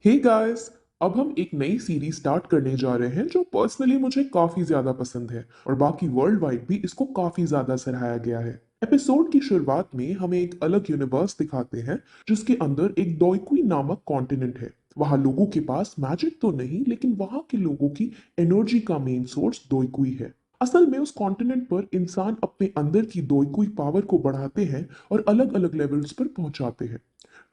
Hey guys, अब हम एक नई सीरीज स्टार्ट करने जा रहे हैं जो पर्सनली मुझे काफी ज्यादा पसंद है और बाकी वर्ल्ड वाइड भी इसको काफी ज्यादा सराहाया गया है। एपिसोड की शुरुआत में हमें एक अलग यूनिवर्स दिखाते हैं जिसके अंदर एक दोइकुई नामक कॉन्टिनेंट है। वहां लोगों के पास मैजिक तो नहीं, लेकिन वहां के लोगों की एनर्जी का मेन सोर्स दोइकुई है। असल में उस कॉन्टिनेंट पर इंसान अपने अंदर की दोइकुई पावर को बढ़ाते हैं और अलग अलग लेवल्स पर पहुंचाते हैं।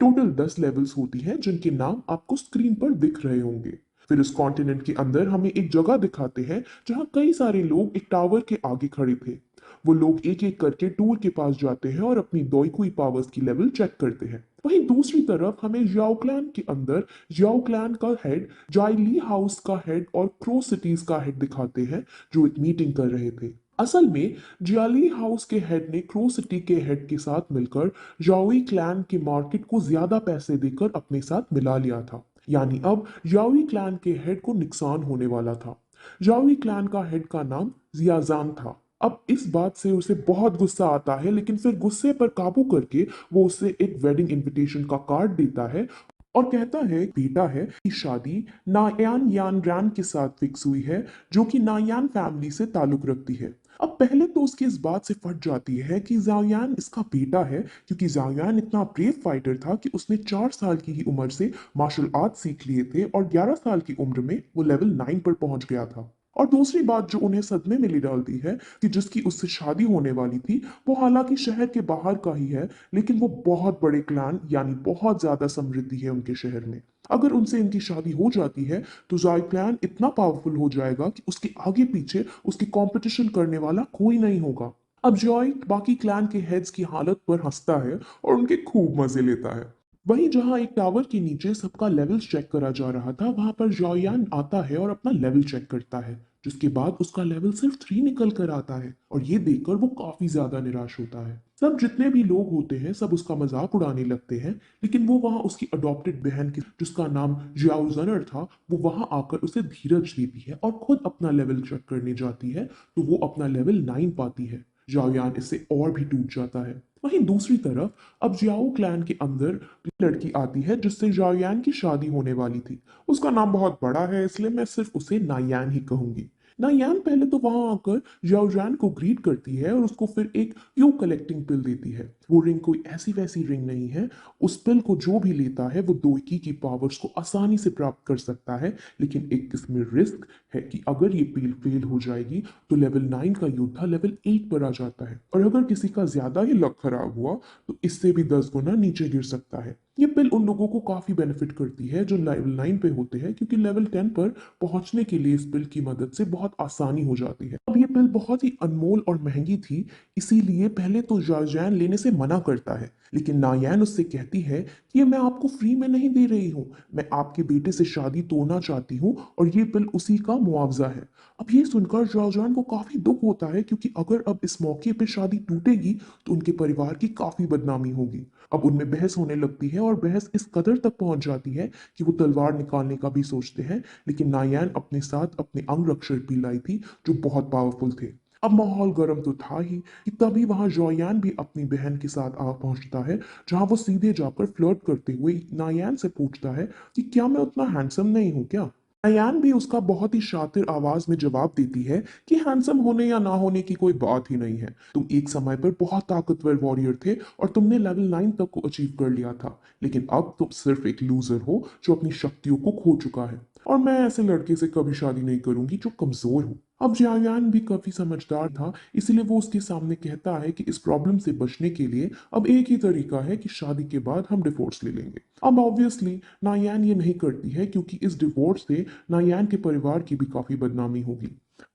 टोटल 10 लेवल्स होती हैं जिनके नाम आपको स्क्रीन पर दिख रहे होंगे। फिर इस कॉन्टिनेंट के अंदर हमें एक जगह दिखाते हैं जहां कई सारे लोग एक टावर के आगे खड़े थे। वो लोग एक एक करके टूर के पास जाते हैं और अपनी दोइकुई पावर्स की लेवल चेक करते हैं। वहीं दूसरी तरफ हमें जियाओ क्लैन के अंदर जियाओ क्लैन का हेड, जाइली हाउस का हेड और क्रो सिटीज का हेड दिखाते हैं जो एक मीटिंग कर रहे थे। असल में जियाली हाउस के हेड ने क्रो सिटी के हेड के साथ मिलकर जाओई क्लैन के मार्केट को ज्यादा पैसे देकर अपने साथ मिला लिया था। यानी अब जाओई क्लैन के हेड को नुकसान होने वाला था। जाओई क्लैन का हेड का नाम जियाजान था। अब इस बात से उसे बहुत गुस्सा आता है, लेकिन फिर गुस्से पर काबू करके वो उसे एक वेडिंग इनविटेशन का कार्ड देता है और कहता है बेटा है कि शादी नायान यान रैन के साथ फिक्स हुई है, जो कि नायान फैमिली से ताल्लुक रखती है। अब पहले तो उसकी इस बात से फट जाती है कि जाओयान इसका बेटा है, क्योंकि जाओयान इतना ब्रेव फाइटर था कि उसने 4 साल की ही उम्र से मार्शल आर्ट सीख लिए थे और 11 साल की उम्र में वो लेवल 9 पर पहुंच गया था। और दूसरी बात जो उन्हें सदमे में ले डालती है कि जिसकी उससे शादी होने वाली थी वो हालांकि शहर के बाहर का ही है, लेकिन वो बहुत बड़े क्लान यानी बहुत ज्यादा समृद्धि है उनके शहर में। अगर उनसे इनकी शादी हो जाती है तो जाय क्लैन इतना पावरफुल हो जाएगा कि उसके आगे पीछे उसकी कंपटीशन करने वाला कोई नहीं होगा। अब जॉय बाकी क्लैन के हेड्स की हालत पर हंसता है और उनके खूब मजे लेता है। वहीं जहां एक टावर के नीचे सबका लेवल चेक करा जा रहा था, वहां पर जॉयान आता है और अपना लेवल चेक करता है, जिसके बाद उसका लेवल सिर्फ 3 निकल कर आता है और ये देखकर वो काफी ज्यादा निराश होता है। सब जितने भी लोग होते हैं सब उसका मजाक उड़ाने लगते हैं, लेकिन वो वहां उसकी अडॉप्टेड बहन की जिसका नाम जियाओ जनर था, वो वहां आकर उसे धीरज देती है और खुद अपना लेवल चेक करने जाती है, तो वो अपना लेवल 9 पाती है। जाओयान इससे और भी टूट जाता है। वहीं दूसरी तरफ अब जियाओ क्लैन के अंदर लड़की आती है जिससे जाओयान की शादी होने वाली थी। उसका नाम बहुत बड़ा है, इसलिए मैं सिर्फ उसे नायान ही कहूंगी। नायान पहले तो वहां आकर जाओजान को ग्रीट करती है और उसको फिर एक यू कलेक्टिंग पिल देती है। वो रिंग कोई ऐसी वैसी रिंग नहीं है। उस पिल को जो भी लेता है वो दोइकी की पावर्स को आसानी से प्राप्त कर सकता है, लेकिन एक इसमें रिस्क है कि अगर ये पिल फेल हो जाएगी तो लेवल 9 का योद्धा लेवल 8 पर आ जाता है, और अगर किसी का ज्यादा ही लक खराब हुआ तो इससे भी 10 गुना नीचे गिर सकता है। ये पिल उन लोगों को काफी बेनिफिट करती है जो लेवल 9 पे होते हैं, क्योंकि लेवल 10 पर पहुंचने के लिए इस पिल की मदद से बहुत आसानी हो जाती है। अब ये पिल बहुत ही अनमोल और महंगी थी, इसीलिए पहले तो जार्जैन लेने से मना करता है, लेकिन नायान उससे कहती है कि ये मैं आपको फ्री में नहीं दे रही हूँ, मैं आपके बेटे से शादी तोड़ना चाहती हूँ और ये पिल उसी का मुआवजा है। अब ये सुनकर जार्जैन को काफी दुख होता है, क्योंकि अगर अब इस मौके पर शादी टूटेगी तो उनके परिवार की काफी बदनामी होगी। अब उनमें बहस होने लगती है और बहस इस कदर तक पहुंच जाती है कि वो तलवार निकालने का भी सोचते हैं, लेकिन नायान अपने साथ अपने अंग रक्षक भी लाई थी जो बहुत पावरफुल थे। अब माहौल गर्म तो था ही कि तभी वहां जॉयान भी अपनी बहन के साथ आ पहुंचता है, जहां वो सीधे जाकर फ्लर्ट करते हुए नायान से पूछता है कि क्या मैं उतना हैंडसम नहीं हूं क्या। नायान भी उसका बहुत ही शातिर आवाज में जवाब देती है कि हैंडसम होने या ना होने की कोई बात ही नहीं है, तुम एक समय पर बहुत ताकतवर वॉरियर थे और तुमने लेवल 9 तक को अचीव कर लिया था, लेकिन अब तुम सिर्फ एक लूजर हो जो अपनी शक्तियों को खो चुका है, और मैं ऐसे लड़के से कभी शादी नहीं करूंगी जो कमजोर हो। अब जियायान भी काफी समझदार था, इसलिए वो उसके सामने कहता है कि इस प्रॉब्लम से बचने के लिए अब एक ही तरीका है कि शादी के बाद हम डिवोर्स ले लेंगे। अब ऑब्वियसली नायान ये नहीं करती है, क्योंकि इस डिवोर्स से नायान के परिवार की भी काफी बदनामी होगी।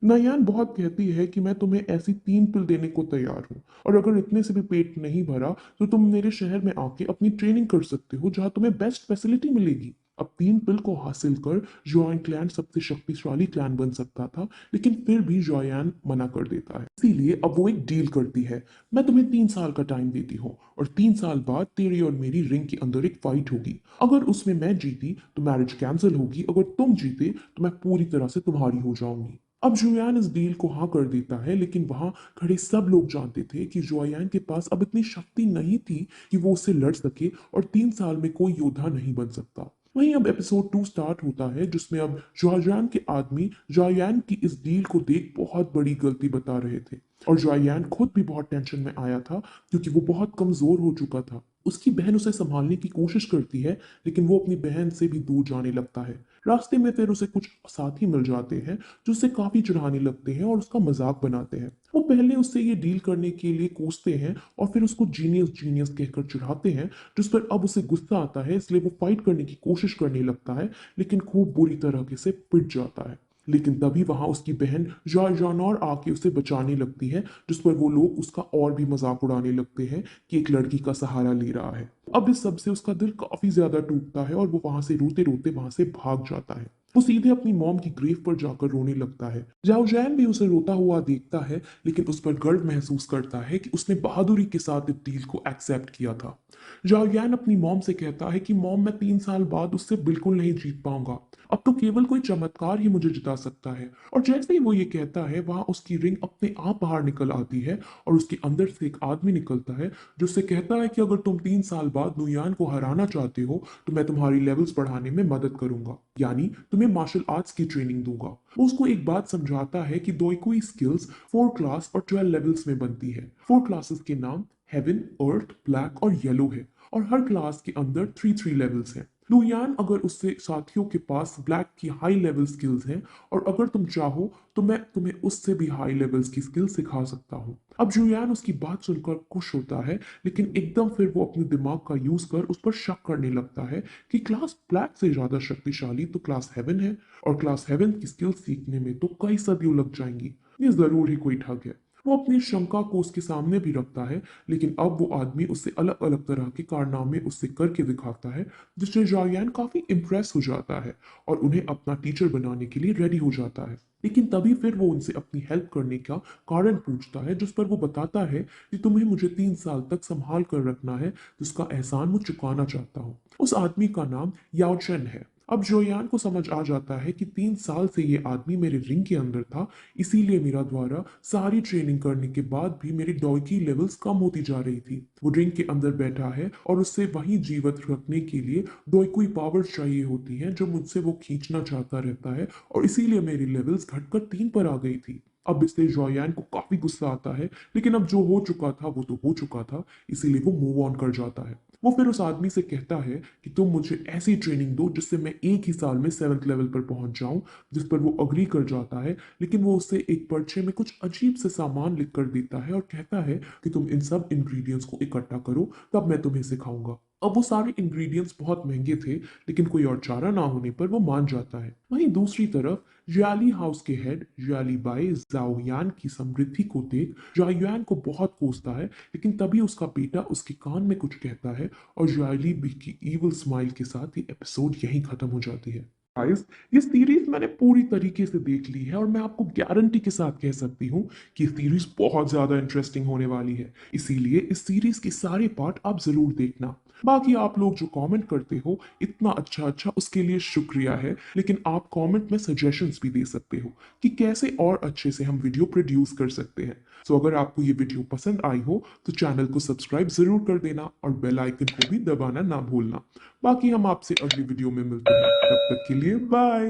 नायान बहुत कहती है कि मैं तुम्हें ऐसी 3 पिल देने को तैयार हूँ, और अगर इतने से भी पेट नहीं भरा तो तुम मेरे शहर में आके अपनी ट्रेनिंग कर सकते हो, जहाँ तुम्हें बेस्ट फैसिलिटी मिलेगी। अब 3 पिल को हासिल कर जोयान क्लैन सबसे शक्तिशाली क्लैन बन सकता था, लेकिन फिर भी जोयान मना कर देता है। इसीलिए अब वो एक डील करती है, मैं तुम्हें 3 साल का टाइम देती हूँ और 3 साल बाद तेरी और मेरी रिंग के अंदर एक फाइट होगी। अगर उसमें मैं जीती तो मैरिज कैंसिल होगी, अगर तुम जीते तो मैं पूरी तरह से तुम्हारी हो जाऊंगी। अब जुयान इस डील को हाँ कर देता है, लेकिन वहां खड़े सब लोग जानते थे कि जुयान के पास अब इतनी शक्ति नहीं थी कि वो उससे लड़ सके और 3 साल में कोई योद्धा नहीं बन सकता। वहीं अब एपिसोड 2 स्टार्ट होता है जिसमें अब जॉययान के आदमी जॉययान की इस डील को देख बहुत बड़ी गलती बता रहे थे और जॉययान खुद भी बहुत टेंशन में आया था क्योंकि वो बहुत कमजोर हो चुका था। उसकी बहन उसे संभालने की कोशिश करती है लेकिन वो अपनी बहन से भी दूर जाने लगता है। रास्ते में फिर उसे कुछ साथी मिल जाते हैं जो उसे काफी चिढ़ाने लगते हैं और उसका मजाक बनाते हैं। वो पहले उससे ये डील करने के लिए कोसते हैं और फिर उसको जीनियस जीनियस कहकर चिढ़ाते हैं जिस पर अब उसे गुस्सा आता है इसलिए वो फाइट करने की कोशिश करने लगता है लेकिन खूब बुरी तरह से पिट जाता है। लेकिन तभी वहां उसकी बहन जानौर आके उसे बचाने लगती है जिस पर वो लोग उसका और भी मजाक उड़ाने लगते हैं कि एक लड़की का सहारा ले रहा है। अब इस सब से उसका दिल काफी ज्यादा टूटता है और वो वहां से रोते रोते वहां से भाग जाता है। वो सीधे अपनी मॉम की ग्रेव पर जाकर रोने लगता है। जाओ जैन भी उसे रोता हुआ देखता है लेकिन उस पर गर्व महसूस करता है कि उसने बहादुरी के साथ इस डील को एक्सेप्ट किया था। जाओ जैन अपनी मॉम से कहता है कि मॉम मैं 3 साल बाद उससे बिल्कुल नहीं जीत पाऊंगा। अब तो केवल कोई चमत्कार ही मुझे जिता सकता है। और जैसे ही वो ये कहता है वहां उसकी रिंग अपने आप बाहर निकल आती है और उसके अंदर से एक आदमी निकलता है जो उससे कहता है कि अगर तुम 3 साल बाद नुयान को हराना चाहते हो तो मैं तुम्हारी लेवल्स बढ़ाने में मदद करूंगा, यानी तुम्हें मार्शल आर्ट्स की ट्रेनिंग दूंगा। वो उसको एक बात समझाता है कि दोईकुई स्किल्स 4 क्लास और 12 लेवल्स में बनती है। 4 क्लासेस के नाम हेवन, अर्थ, ब्लैक और येलो है और हर क्लास के अंदर 3 3 लेवल्स हैं। लुयान अगर उससे साथियों के पास ब्लैक की हाई लेवल स्किल्स हैं और अगर तुम चाहो तो मैं तुम्हें उससे भी हाई लेवल्स की स्किल सिखा सकता हूँ। अब जुयान उसकी बात सुनकर खुश होता है लेकिन एकदम फिर वो अपने दिमाग का यूज कर उस पर शक करने लगता है कि क्लास ब्लैक से ज्यादा शक्तिशाली तो क्लास हेवन है और क्लास हेवन की स्किल सीखने में तो कई सदियों लग जाएंगी। ये जरूर ही कोई ठग है। वो अपनी शंका को उसके सामने भी रखता है लेकिन अब वो आदमी उससे अलग अलग तरह के कारनामे उससे करके दिखाता है जिससे जायान काफी इम्प्रेस हो जाता है और उन्हें अपना टीचर बनाने के लिए रेडी हो जाता है। लेकिन तभी फिर वो उनसे अपनी हेल्प करने का कारण पूछता है जिस पर वो बताता है कि तुम्हें मुझे 3 साल तक संभाल कर रखना है जिसका एहसान मैं चुकाना चाहता हूँ। उस आदमी का नाम याओचन है। अब जोयान को समझ आ जाता है कि 3 साल से ये आदमी मेरे रिंग के अंदर था, इसीलिए मेरा द्वारा सारी ट्रेनिंग करने के बाद भी मेरी डॉयकी लेवल्स कम होती जा रही थी। वो रिंग के अंदर बैठा है और उससे वहीं जीवित रखने के लिए डोइकुई पावर्स चाहिए होती हैं जो मुझसे वो खींचना चाहता रहता है और इसीलिए मेरी लेवल्स घटकर 3 पर आ गई थी। अब इससे जोयान को काफी गुस्सा आता है लेकिन अब जो हो चुका था वो तो हो चुका था, इसीलिए वो मूव ऑन कर जाता है। वो फिर उस आदमी से कहता है कि तुम मुझे ऐसी ट्रेनिंग दो जिससे मैं एक ही साल में 7th लेवल पर पहुंच जाऊं, जिस पर वो अग्री कर जाता है लेकिन वो उससे एक पर्चे में कुछ अजीब से सामान लिख कर देता है और कहता है कि तुम इन सब इंग्रेडिएंट्स को इकट्ठा करो तब मैं तुम्हें सिखाऊंगा। अब वो सारे इंग्रेडिएंट्स बहुत महंगे थे लेकिन कोई और चारा ना होने पर वो मान जाता है। वहीं दूसरी तरफ जियाली हाउस के हेड जियाली बाई जाओयान की समृद्धि को देख जाओयान को बहुत कोसता है लेकिन तभी उसका बेटा उसके कान में कुछ कहता है और जियाली बी की इविल स्माइल के साथ ये एपिसोड यहीं खत्म हो जाती है। गाइस, ये सीरीज मैंने पूरी तरीके से देख ली है और मैं आपको गारंटी के साथ कह सकती हूँ कि सीरीज बहुत ज्यादा इंटरेस्टिंग होने वाली है, इसीलिए इस सीरीज के सारे पार्ट आप जरूर देखना। बाकी आप लोग जो कमेंट करते हो इतना अच्छा अच्छा उसके लिए शुक्रिया है, लेकिन आप कमेंट में सजेशंस भी दे सकते हो कि कैसे और अच्छे से हम वीडियो प्रोड्यूस कर सकते हैं। सो अगर आपको ये वीडियो पसंद आई हो तो चैनल को सब्सक्राइब जरूर कर देना और बेल आइकन को भी दबाना ना भूलना। बाकी हम आपसे अगली वीडियो में मिलते हैं, तब तक के लिए बाय।